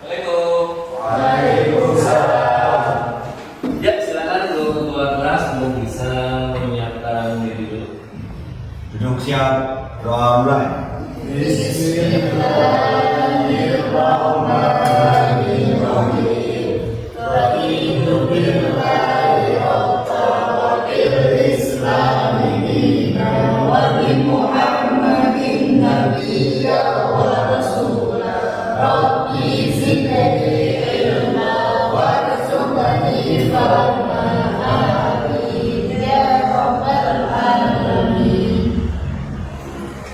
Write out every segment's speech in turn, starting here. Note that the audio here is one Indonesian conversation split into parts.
Assalamualaikum. Waalaikumsalam. Ya, silakan dulu ketua kelas untuk bisa menyiapkan diri dulu. Duduk siap, doa mulai. Bismillahirrahmanirrahim. Raditu billahi rabban wa bil islami dinan wa bi Muhammadin nabiyyan wa rasulan. Rabbi zidni ilma warzuqni fahman. Amin ya rabbal alamin.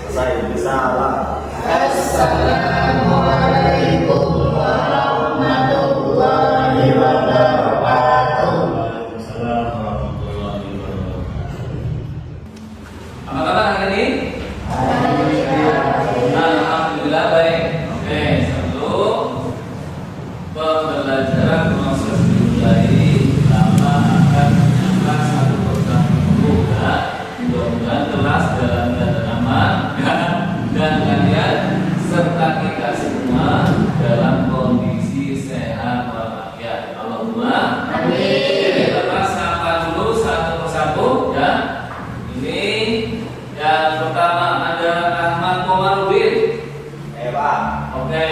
Selesai, salam. Assalamualaikum warahmatullahi wabarakatuh. Waalaikumsalam warahmatullahi wabarakatuh. Apa kabar hari ini? Alhamdulillah baik. Oke, satu pembelajaran proses dimulai lama akan menyapa satu persatu dulu ya. Mudah-mudahan kelas dalam keadaan aman dan kalian serta kita semua dalam kondisi sehat walafiat. Allahumma amin. Kita sapa dulu satu persatu ya. Ini yang pertama ada Ahmad Komarudin. Pak. Oke.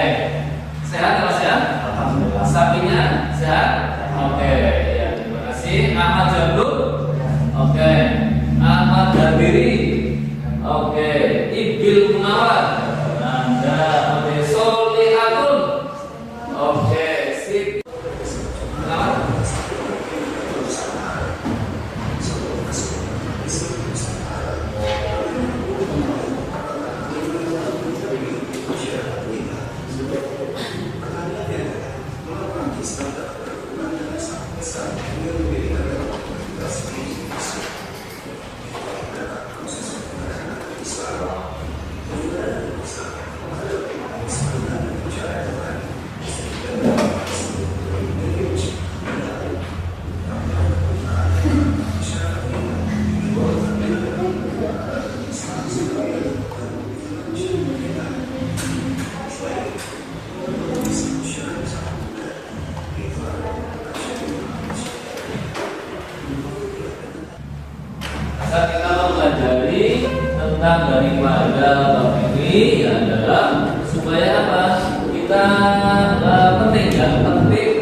Sehat ya Mas ya? Alhamdulillah. Sapinya sehat? Oke, ya terima kasih. Ahmad Jabdur. Oke. Ahmad Jabiri. Oke. Ibil Munawar. Anda Oke. Solihatun. Oke, sip. Munawar. Saat kita mempelajari tentang daripada bab ini adalah supaya apa? Kita penting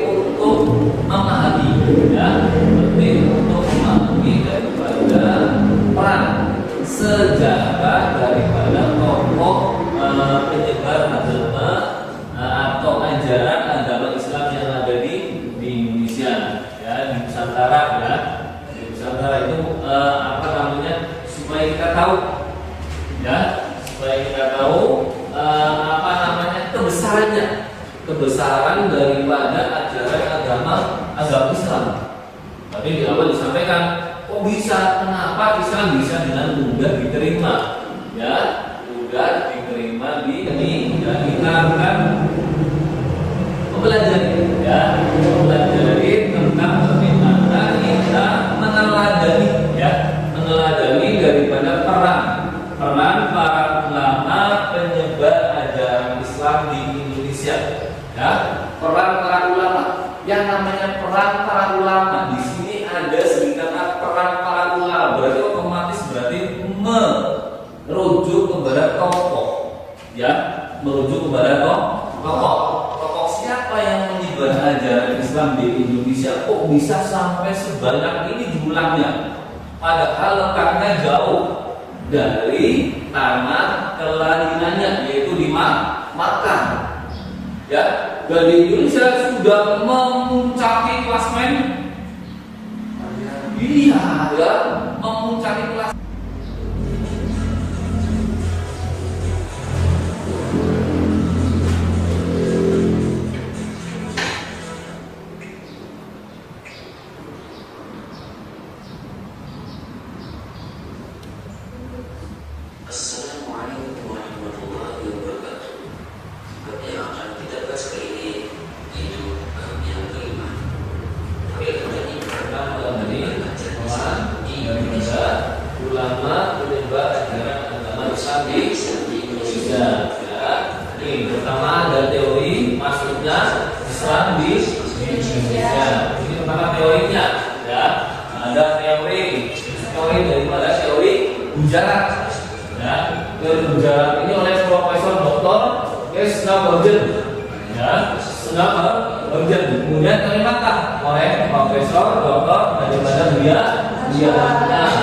untuk memahami ya, penting untuk memahami daripada peran sejarah daripada tokoh penyebar agama atau ajaran agama Islam yang ada di Indonesia ya, di Nusantara ya. Nusantara itu apa namanya, supaya kita tahu ya, supaya kita tahu apa namanya kebesaran daripada ajaran agama Islam. Tadi di awal disampaikan kok bisa, kenapa Islam bisa dengan mudah diterima ya, mudah diterima di ini dan kita akan mempelajari ya, mempelajari tentang bagaimana kita meneladani daripada peran para ulama penyebar ajaran Islam di Indonesia ya, peran para ulama. Yang namanya peran para ulama di sini ada singkatan peran para ulama, berarti otomatis berarti merujuk kepada tokoh ya, merujuk kepada tokoh siapa yang menyebar ajaran Islam di Indonesia. Kok bisa sampai sebanyak ini jumlahnya, padahal letaknya jauh dari tanah kelahirannya, yaitu di Makkah ya. Dari Indonesia sudah memuncaki klasmen, iya ya, memuncaki kelas. Assalamualaikum warahmatullahi wabarakatuh. Yang akan kita bahas kali ini itu yang kelima. Ini Pertama dari ulama penyebar ajaran agama Islam di Indonesia. Ya, ini pertama ada teori, maksudnya Ya, berjalan ini oleh Profesor Dr. Esnabergen. Ya, Esnabergen. Kemudian terlihatlah oleh Profesor Dr. daripada dia. Nah,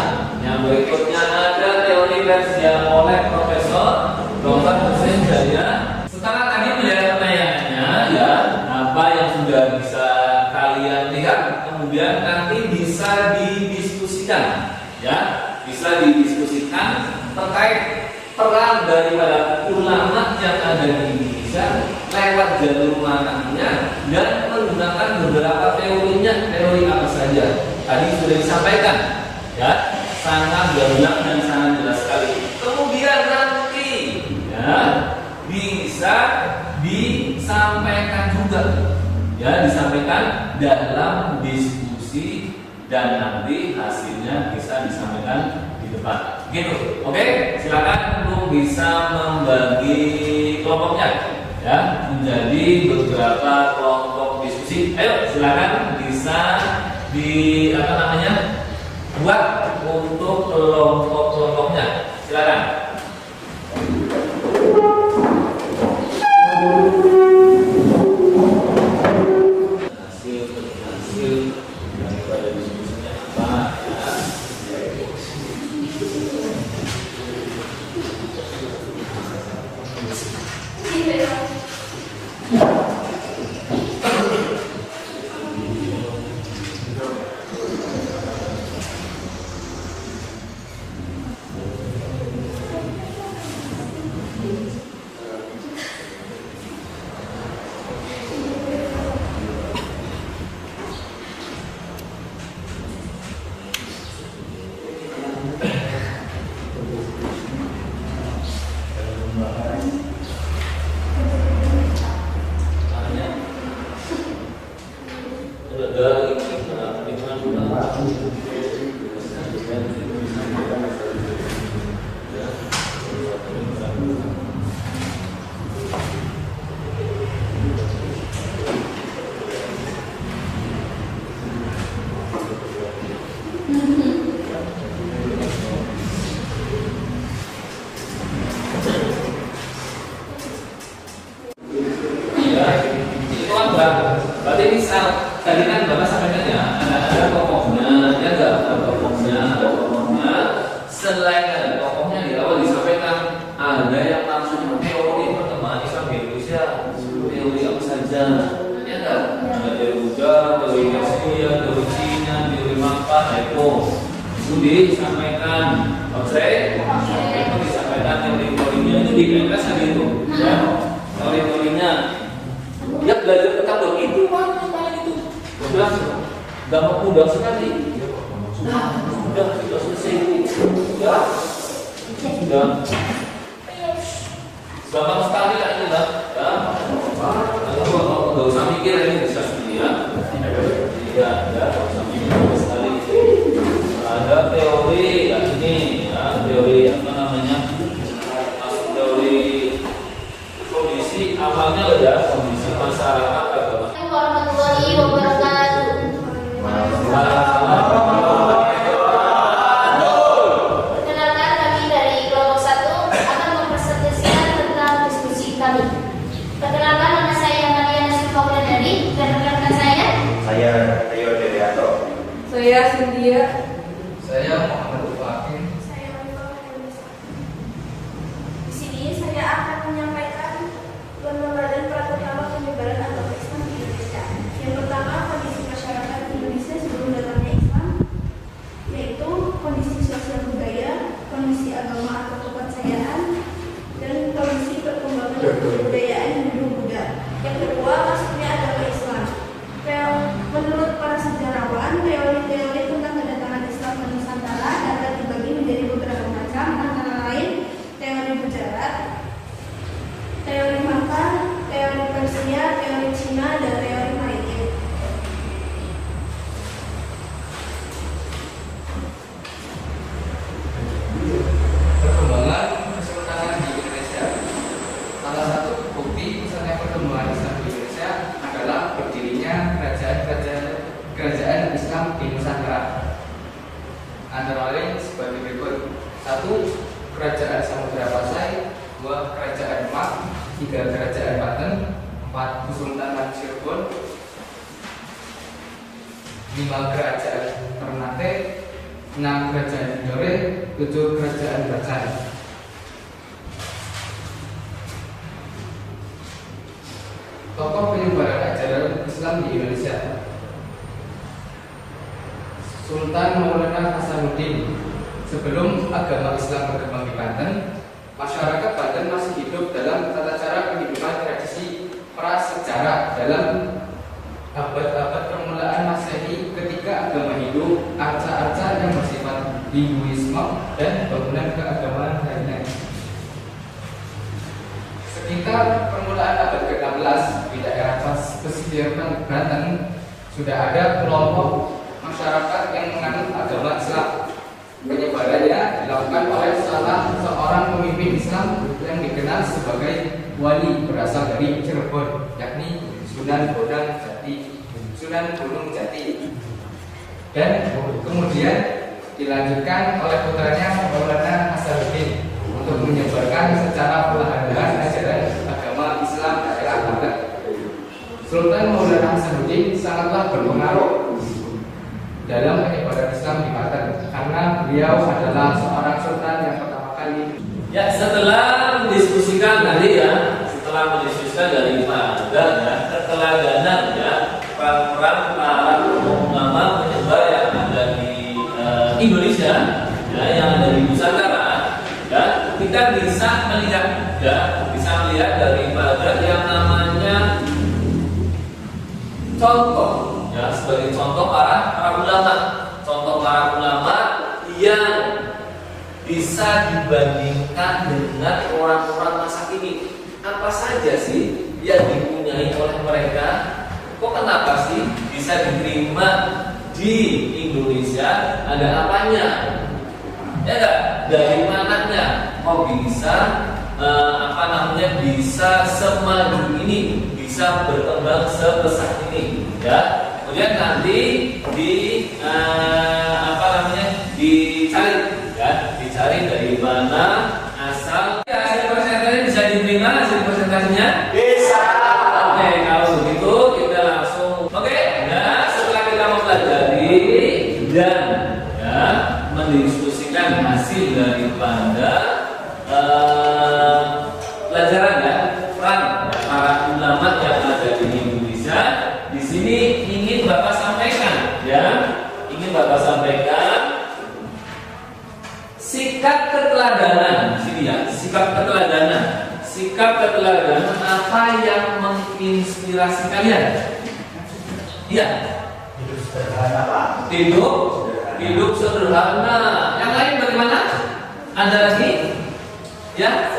yang berikutnya ada teori Persian oleh Profesor Dr. Hussein Jaya. Setelah tadi melihat pertanyaannya, ya, apa yang sudah bisa kalian lihat, kemudian nanti bisa didiskusikan, ya, bisa didiskusikan terkait peran daripada ulama yang ada di Indonesia lewat jalur mananya dan menggunakan beberapa teorinya. Teori apa saja tadi sudah disampaikan, ya, sangat gamblang dan sangat jelas sekali. Kemudian nanti, ya, bisa disampaikan juga, ya, disampaikan dalam diskusi dan nanti hasilnya bisa disampaikan di depan. Gitu, oke? Silakan untuk bisa membagi kelompoknya, ya, menjadi beberapa kelompok diskusi. Ayo, silakan bisa buat untuk kelompok-kelompoknya. Silakan. Hasil daripada diskusinya apa, ya. Berarti misal tadi kan Bapak sampaikan ya, ada tokohnya, ya enggak? Ada tokohnya. Selain ada tokohnya di awal disampaikan, ada yang langsung teori perkembangan Islam di Indonesia, teori apa saja, ya enggak? Ada teori Buddha, teori Persia, teori Cina, teori Mapa, itu disampaikan. Oke, itu disampaikan teori-teorinya itu di kelas tadi itu, ya, teori-teorinya. Ya, belajar tentang itu mana itu sudah gampang, mudah sekali. Sudah selesai itu, sudah gampang sekali kan itu lah, ya. Nggak usah mikir, ini bisa sendiri, ya. Nggak usah mikir sekali. Ada teori, ya, ini, ya, teori apa namanya? Teori kondisi awalnya ada kondisi masyarakat agama. Warahmatullahi wabarakatuh. Perkenalkan, kami dari kelompok 1 akan mempresentasikan tentang diskusi kami. Perkenalkan, nama saya Maria Nasifah dari dan rekan saya. Saya Rio Dewianto. Saya Cynthia. Saya Muhammad Fakir. Di sini saya akan menyampaikan gambaran perkembangan penyebaran agama Islam di Indonesia. Yang pertama, kondisi masyarakat Indonesia sebelum datangnya Islam, yaitu kondisi sosial budaya, kondisi agama atau kepercayaan, dan kondisi perkembangan kebudayaan Hindu-Buddha. Yang kedua, masuknya agama Islam. Menurut para sejarawan, teori-teori tentang kedatangan Kerajaan Samudra Pasai, 2 Kerajaan Demak, 3 Kerajaan Banten, 4 Kesultanan Cirebon, 5 Kerajaan Ternate, 6 Kerajaan Tidore, 7 Kerajaan Bacan. Tokoh penyebaran ajaran Islam di Indonesia: Sultan Maulana Hasanuddin. Sebelum agama Islam berkembang di Banten, masyarakat Banten masih hidup dalam tata cara kehidupan tradisi prasejarah. Dalam abad-abad permulaan Masehi, ketika agama Hindu, arca-arca yang bersifat Hinduisme dan bangunan keagamaan lainnya. Sekitar permulaan abad ke-16, di daerah pesisir Banten sudah ada kelompok masyarakat yang menganut agama Islam. Penyebarannya dilakukan oleh salah seorang pemimpin Islam yang dikenal sebagai wali, berasal dari Cirebon, yakni Sunan Gunung Jati, dan kemudian dilanjutkan oleh putranya Maulana Hasanuddin untuk menyebarkan secara perlahan-lahan ajaran agama Islam daerah Banten. Sultan Maulana Hasanuddin sangatlah berpengaruh dalam penyebaran Islam di Banten karena beliau adalah seorang sultan yang pertama kali. Ya, setelah mendiskusikan tadi ya, setelah mendiskusikan dari Pak Aga ya, keteladanan ya, peran para ulama penyebar yang ada di Indonesia ya, yang ada di Nusantara ya, kita bisa melihat dari Pak Aga yang namanya contoh ya, sebagai contoh para ulama yang bisa dibandingkan dengan orang-orang masa kini. Apa saja sih yang dipunyai oleh mereka? Kok kenapa sih bisa diterima di Indonesia? Ada apanya? Ya enggak? Dari mananya? Kok bisa bisa semaju ini, bisa berkembang sebesar ini? Ya. Kemudian nanti dicari dari mana asal. Hasil presentasinya bisa diterima, hasil presentasinya Bisa. Oke, kalau begitu kita langsung. Oke, nah setelah kita mempelajari dan ya, mendiskusikan hasil daripada pelajaran ya, peran para ulama yang ada di Indonesia. Di sini ingin Bapak sampaikan sikap keteladanan. Sini ya, sikap keteladanan apa yang menginspirasi kalian? Iya. Hidup sederhana, Pak. Hidup sederhana. Yang lain bagaimana? Ada lagi? Ya?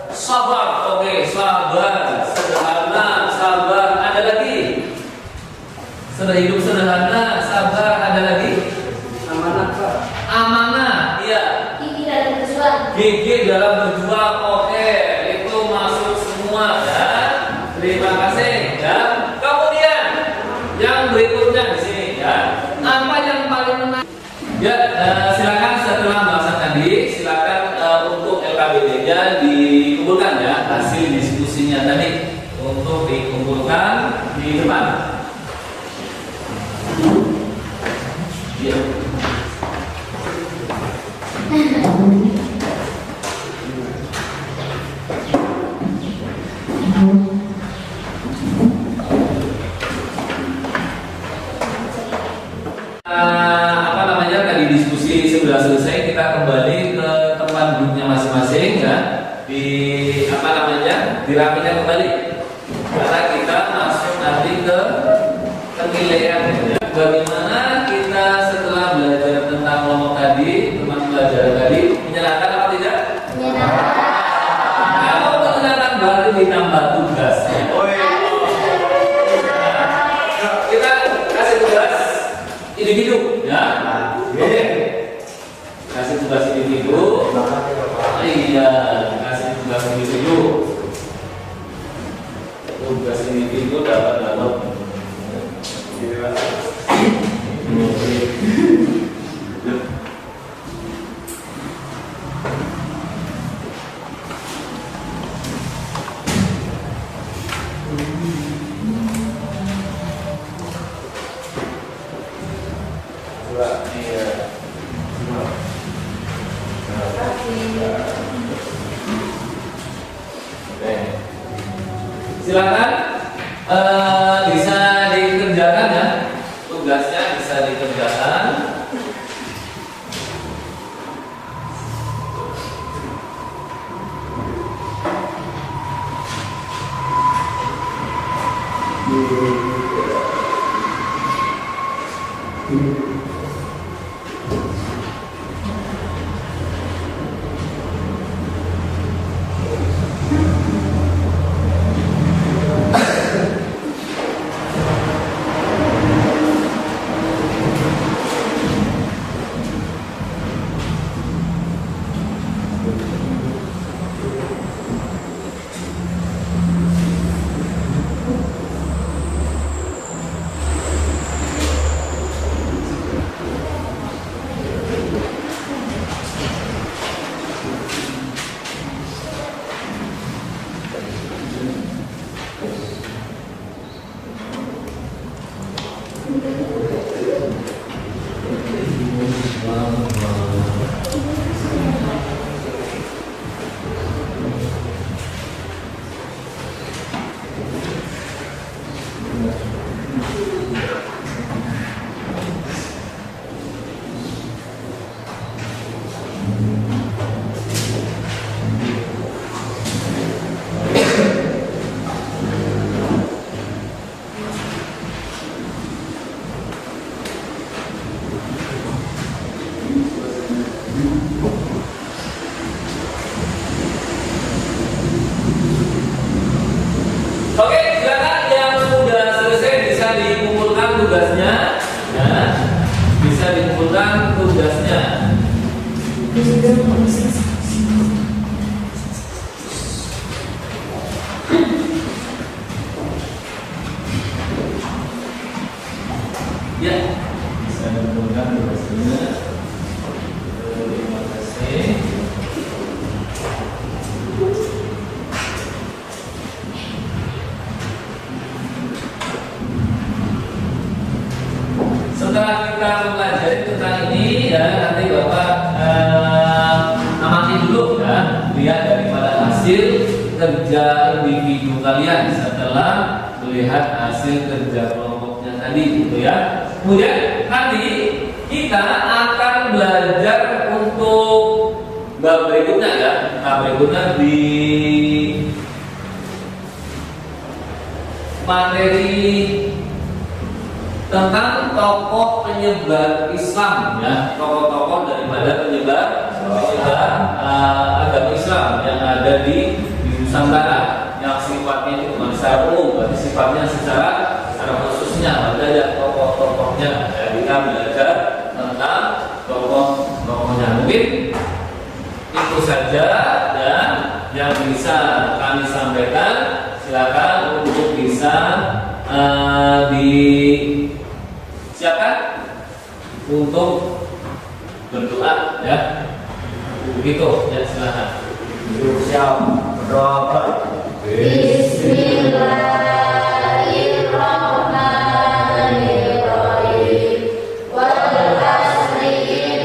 Sabar. Oke, sabar. Sederhana, sabar. Ada lagi? Hidup sederhana, sabar. Ada lagi? Amanah, Pak. Amanah. Iya. Gigi dalam berjuang. Gigi dalam berjuang. Oke, itu masuk semua ya. Terima kasih ya. Kemudian yang berikutnya di sini ya. Apa yang paling menarik? Ya, silakan setelah bahasan tadi, silakan untuk LKBD-nya dikumpulkan ya, hasil diskusinya tadi untuk dikumpulkan di depan. Ya. Tadi diskusi sudah selesai, kita kembali ke tempat duduknya masing-masing ya. Dirapikan kembali karena kita masuk nanti ke penilaian ya. Bagaimana kita setelah belajar tentang kelompok tadi, teman pelajaran tadi, menyenangkan apa tidak? Kalau menyenangkan berarti ditambah tugas ya. Kita kasih tugas individu ya. Oke. Kasih tugas individu. Iya, kasih tugas individu. Tugas individu dapat. silakan bisa dikerjakan ya, tugasnya bisa dikerjakan. Oke, silakan yang sudah selesai bisa dikumpulkan tugasnya, ya. Bisa dikumpulkan tugasnya. Ya, bisa dikumpulkan tugasnya. Terima kasih. Setelah kita mempelajari tentang ini ya, nanti Bapak amati dulu ya, lihat daripada hasil kerja individu kalian setelah melihat hasil kerja kelompoknya tadi gitu ya. Kemudian nanti kita akan belajar untuk bab berikutnya ya. Bab berikutnya di materi tentang tokoh penyebar Islam ya, tokoh-tokoh daripada penyebar agama Islam yang ada di Nusantara, yang sifatnya itu bukan secara umum, tapi sifatnya secara khususnya ada tokoh-tokohnya. Ya, kita belajar tentang tokoh-tokohnya. Mungkin itu saja ya yang bisa kami sampaikan. Silakan untuk bisa disiapkan untuk berdoa ya. Begitu ya, silakan. Siap berdoa. Bismillahirrahmanirrahim. Wal asri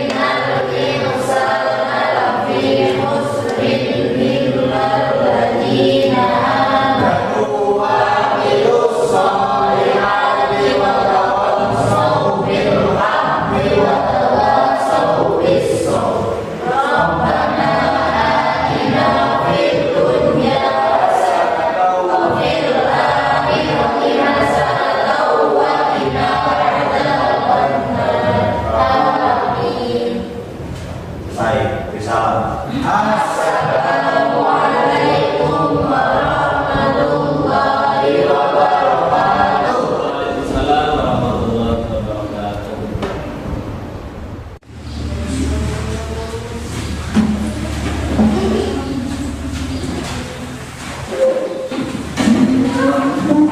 innal insana lafi khusrin illal ladzina amanu wa amilus solihati wa tawassaw bil haqqi wa tawassaw bis sabr. Rabbana atina fid dunya hasanah wa fil akhirati hasanah wa qina adzabannar. Amin. Baik, bisa. Assalamualaikum warahmatullahi wabarakatuh. Waalaikumsalam warahmatullahi wabarakatuh. Thank you.